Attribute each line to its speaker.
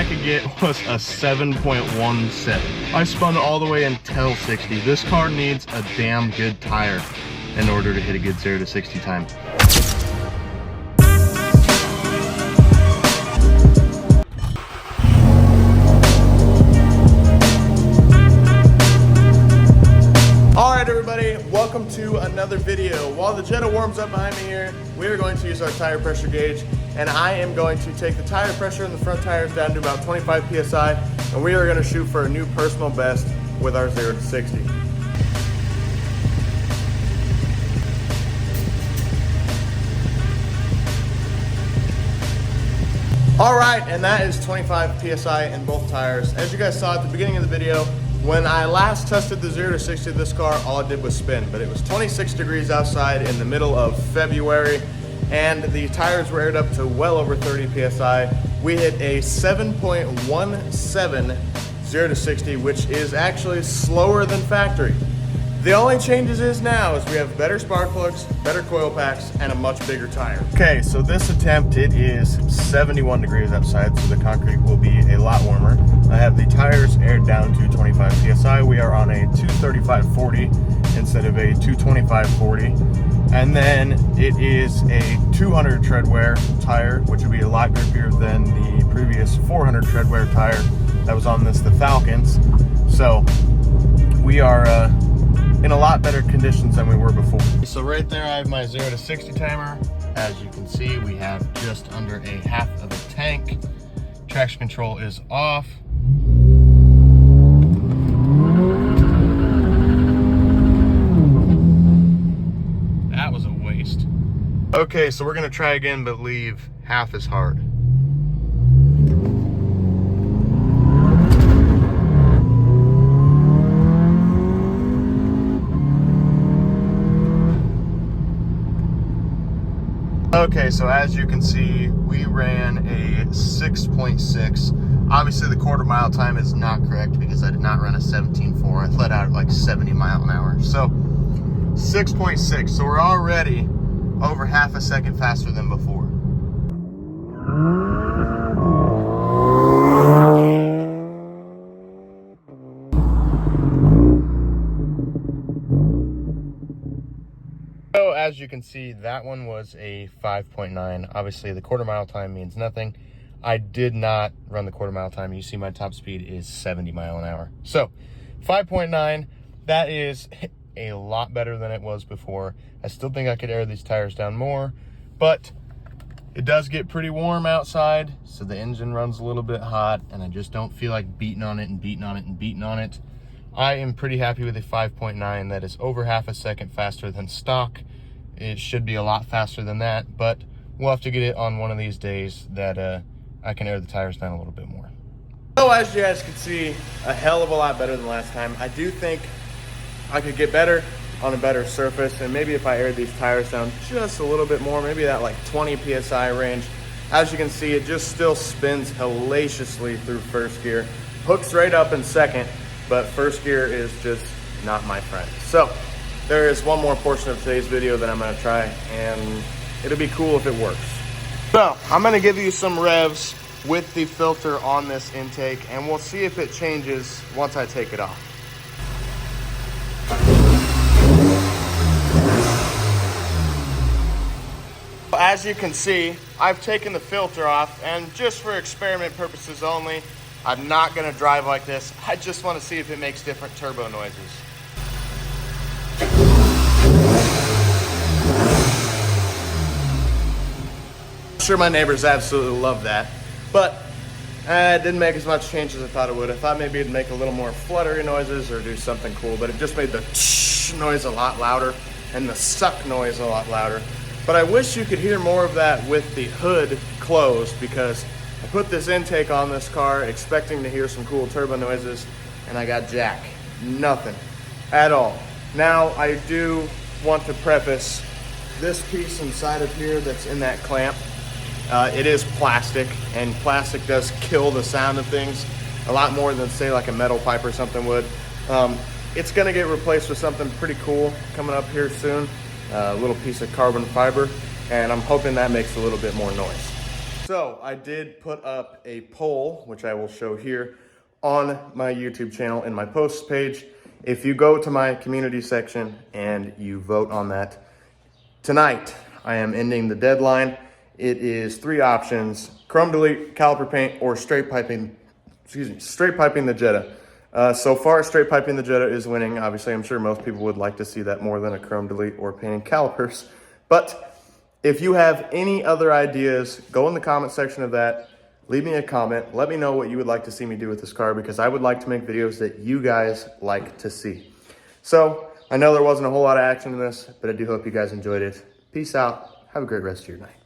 Speaker 1: could get was a 7.17. I spun all the way until 60. This car needs a damn good tire in order to hit a good 0 to 60 time. Alright everybody, welcome to another video. While the Jetta warms up behind me here, we are going to use our tire pressure gauge, and I am going to take the tire pressure in the front tires down to about 25 PSI, and we are going to shoot for a new personal best with our 0 to 60. Alright, and that is 25 PSI in both tires. As you guys saw at the beginning of the video, when I last tested the 0 to 60 of this car, all it did was spin, but it was 26 degrees outside in the middle of February, and the tires were aired up to well over 30 PSI. We hit a 7.17 0 to 60, which is actually slower than factory. The only changes is now is we have better spark plugs, better coil packs, and a much bigger tire. Okay, so this attempt, it is 71 degrees outside, so the concrete will be a lot warmer. I have the tires aired down to 25 PSI. We are on a 235/40 instead of a 225/40. And then it is a 200 tread wear tire, which would be a lot grippier than the previous 400 tread wear tire that was on this, the Falcons. So we are in a lot better conditions than we were before. So right there I have my 0 to 60 timer. As you can see, we have just under a half of a tank. Traction control is off. That was a waste. Okay, so we're gonna try again, but leave half as hard. Okay, so as you can see, we ran a 6.6. Obviously the quarter mile time is not correct because I did not run a 17.4. I let out at like 70 miles an hour. So 6.6, so we're already over half a second faster than before. So as you can see, that one was a 5.9. Obviously the quarter mile time means nothing. I did not run the quarter mile time. You see my top speed is 70 miles an hour. So 5.9, that is a lot better than it was before. I still think I could air these tires down more, but it does get pretty warm outside, so the engine runs a little bit hot, and I just don't feel like beating on it and beating on it and beating on it. I am pretty happy with a 5.9. That is over half a second faster than stock. It should be a lot faster than that, but we'll have to get it on one of these days that I can air the tires down a little bit more. So as you guys can see, a hell of a lot better than last time. I do think I could get better on a better surface, and maybe if I aired these tires down just a little bit more, maybe that like 20 PSI range. As you can see, it just still spins hellaciously through first gear. Hooks right up in second, but first gear is just not my friend. So there is one more portion of today's video that I'm gonna try, and it'll be cool if it works. So I'm gonna give you some revs with the filter on this intake, and we'll see if it changes once I take it off. As you can see, I've taken the filter off, and just for experiment purposes only, I'm not gonna drive like this. I just wanna see if it makes different turbo noises. I'm sure my neighbors absolutely love that, but it didn't make as much change as I thought it would. I thought maybe it'd make a little more fluttery noises or do something cool, but it just made the tsh noise a lot louder and the suck noise a lot louder. But I wish you could hear more of that with the hood closed, because I put this intake on this car expecting to hear some cool turbo noises, and I got jack. Nothing at all. Now, I do want to preface this piece inside of here that's in that clamp. It is plastic, and plastic does kill the sound of things a lot more than, say, like a metal pipe or something would. It's gonna get replaced with something pretty cool coming up here soon. A little piece of carbon fiber, and I'm hoping that makes a little bit more noise. So I did put up a poll, which I will show here on my YouTube channel in my posts page. If you go to my community section and you vote on that, tonight I am ending the deadline. It is 3 options: chrome delete, caliper paint, or straight piping the Jetta. So far, straight piping the Jetta is winning. Obviously, I'm sure most people would like to see that more than a chrome delete or painting calipers. But if you have any other ideas, go in the comment section of that. Leave me a comment. Let me know what you would like to see me do with this car, because I would like to make videos that you guys like to see. So I know there wasn't a whole lot of action in this, but I do hope you guys enjoyed it. Peace out. Have a great rest of your night.